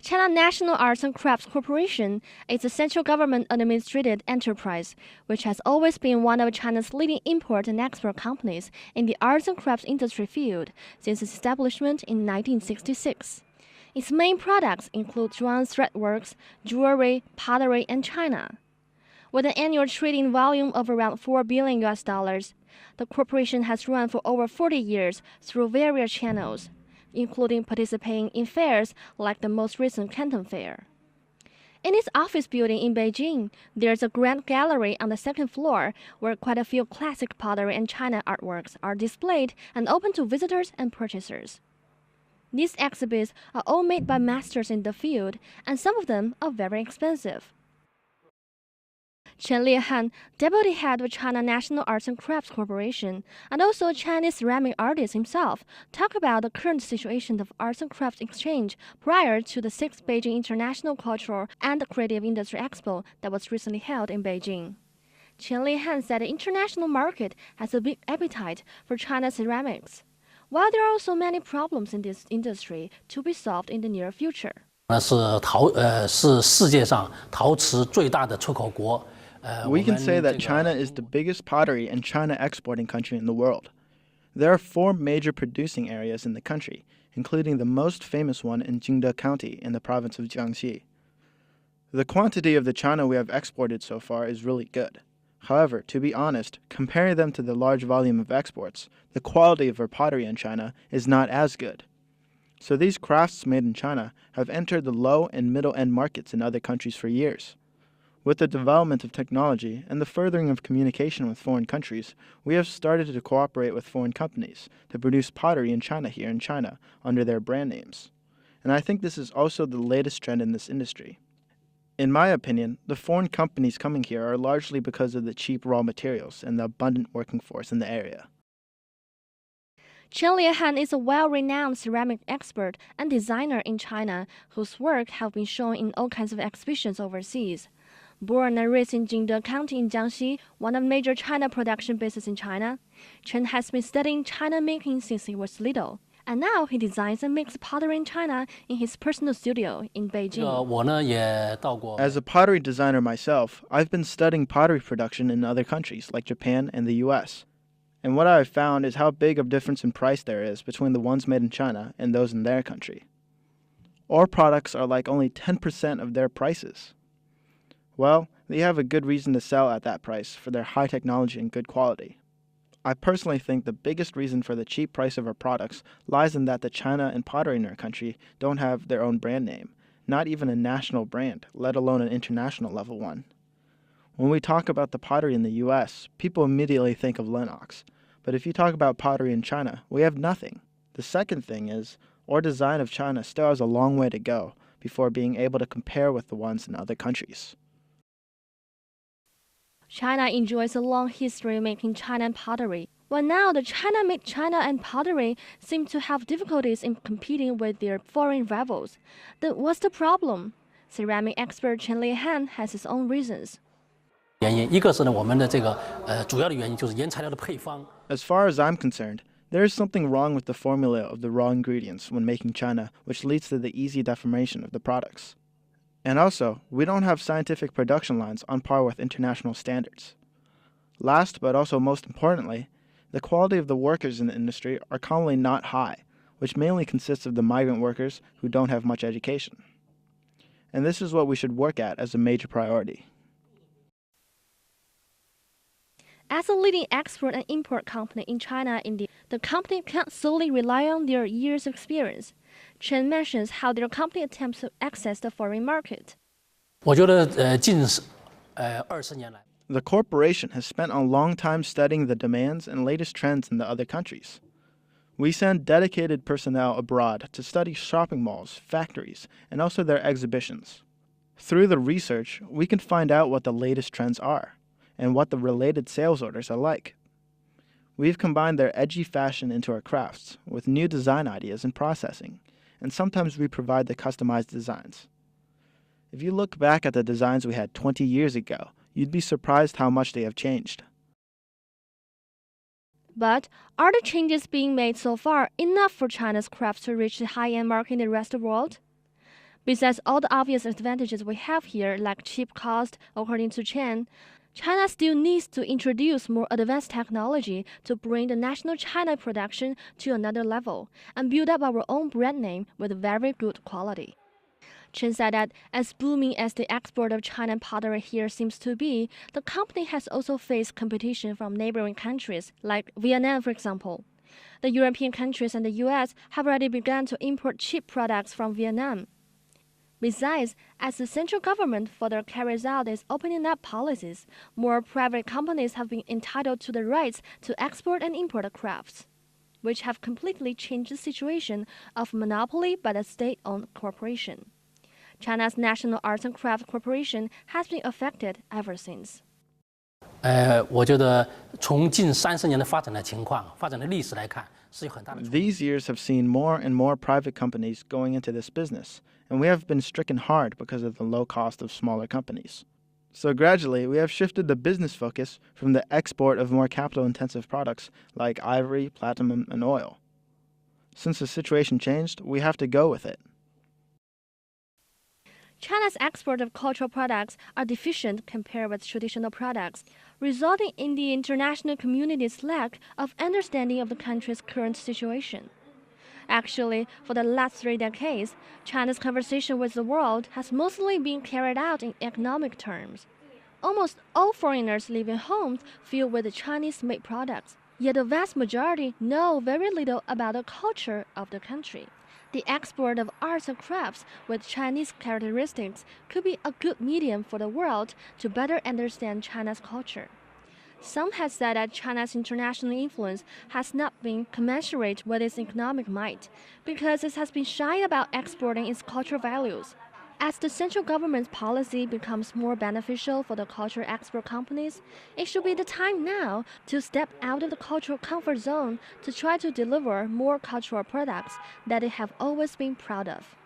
China National Arts and Crafts Corporation is a central government-administrated enterprise, which has always been one of China's leading import and export companies in the arts and crafts industry field since its establishment in 1966. Its main products include drawn threadworks, jewelry, pottery, and china. With an annual trading volume of around $4 billion, the corporation has run for over 40 years through various channels, including participating in fairs like the most recent Canton Fair. In its office building in Beijing, there's a grand gallery on the second floor where quite a few classic pottery and china artworks are displayed and open to visitors and purchasers. These exhibits are all made by masters in the field, and some of them are very expensive. Chen Liehan, deputy head of China National Arts and Crafts Corporation, and also a Chinese ceramic artist himself, talk about the current situation of arts and crafts exchange prior to the 6th Beijing International Cultural and Creative Industry Expo that was recently held in Beijing. Chen Liehan said the international market has a big appetite for China's ceramics, while there are also many problems in this industry to be solved in the near future. 是世界上陶瓷最大的出口国。 We can say that China is the biggest pottery and china exporting country in the world. There are 4 major producing areas in the country, including the most famous one in Jingde County in the province of Jiangxi. The quantity of the china we have exported so far is really good. However, to be honest, comparing them to the large volume of exports, the quality of our pottery in China is not as good. So these crafts made in China have entered the low and middle-end markets in other countries for years. With the development of technology and the furthering of communication with foreign countries, we have started to cooperate with foreign companies to produce pottery in China here in China under their brand names. And I think this is also the latest trend in this industry. In my opinion, the foreign companies coming here are largely because of the cheap raw materials and the abundant working force in the area. Chen Liehan is a well-renowned ceramic expert and designer in China whose work have been shown in all kinds of exhibitions overseas. Born and raised in Jingde County in Jiangxi, one of the major china production bases in China, Chen has been studying china making since he was little. And now he designs and makes pottery in China in his personal studio in Beijing. As a pottery designer myself, I've been studying pottery production in other countries like Japan and the US. And what I've found is how big of difference in price there is between the ones made in China and those in their country. Our products are like only 10% of their prices. Well, they have a good reason to sell at that price for their high technology and good quality. I personally think the biggest reason for the cheap price of our products lies in that the china and pottery in our country don't have their own brand name, not even a national brand, let alone an international level one. When we talk about the pottery in the US, people immediately think of Lennox. But if you talk about pottery in China, we have nothing. The second thing is, our design of China still has a long way to go before being able to compare with the ones in other countries. China enjoys a long history making china and pottery, while now the China-made china and pottery seem to have difficulties in competing with their foreign rivals. Then what's the problem? Ceramic expert Chen Liehan has his own reasons. As far as I'm concerned, there is something wrong with the formula of the raw ingredients when making china, which leads to the easy deformation of the products. And also, we don't have scientific production lines on par with international standards. Last, but also most importantly, the quality of the workers in the industry are commonly not high, which mainly consists of the migrant workers who don't have much education. And this is what we should work at as a major priority. As a leading export and import company in China, the company can't solely rely on their years of experience. Chen mentions how their company attempts to access the foreign market. The corporation has spent a long time studying the demands and latest trends in the other countries. We send dedicated personnel abroad to study shopping malls, factories, and also their exhibitions. Through the research, we can find out what the latest trends are and what the related sales orders are like. We've combined their edgy fashion into our crafts with new design ideas and processing, and sometimes we provide the customized designs. If you look back at the designs we had 20 years ago, you'd be surprised how much they have changed. But are the changes being made so far enough for China's crafts to reach the high-end market in the rest of the world? Besides all the obvious advantages we have here, like cheap cost, according to Chen, China still needs to introduce more advanced technology to bring the national China production to another level and build up our own brand name with very good quality. Chen said that as booming as the export of China pottery here seems to be, the company has also faced competition from neighboring countries like Vietnam, for example. The European countries and the US have already begun to import cheap products from Vietnam. Besides, as the central government further carries out its opening up policies, more private companies have been entitled to the rights to export and import crafts, which have completely changed the situation of monopoly by the state-owned corporation. China's National Arts and Crafts Corporation has been affected ever since. 我觉得从近30年的发展的情况、发展的历史来看，是有很大的。These years have seen more and more private companies going into this business, and we have been stricken hard because of the low cost of smaller companies. So gradually, we have shifted the business focus from the export of more capital-intensive products like ivory, platinum, and oil. Since the situation changed, we have to go with it. China's export of cultural products are deficient compared with traditional products, resulting in the international community's lack of understanding of the country's current situation. Actually, for the last 3 decades, China's conversation with the world has mostly been carried out in economic terms. Almost all foreigners live in homes filled with Chinese-made products, yet the vast majority know very little about the culture of the country. The export of arts and crafts with Chinese characteristics could be a good medium for the world to better understand China's culture. Some have said that China's international influence has not been commensurate with its economic might because it has been shy about exporting its cultural values. As the central government's policy becomes more beneficial for the cultural export companies, it should be the time now to step out of the cultural comfort zone to try to deliver more cultural products that they have always been proud of.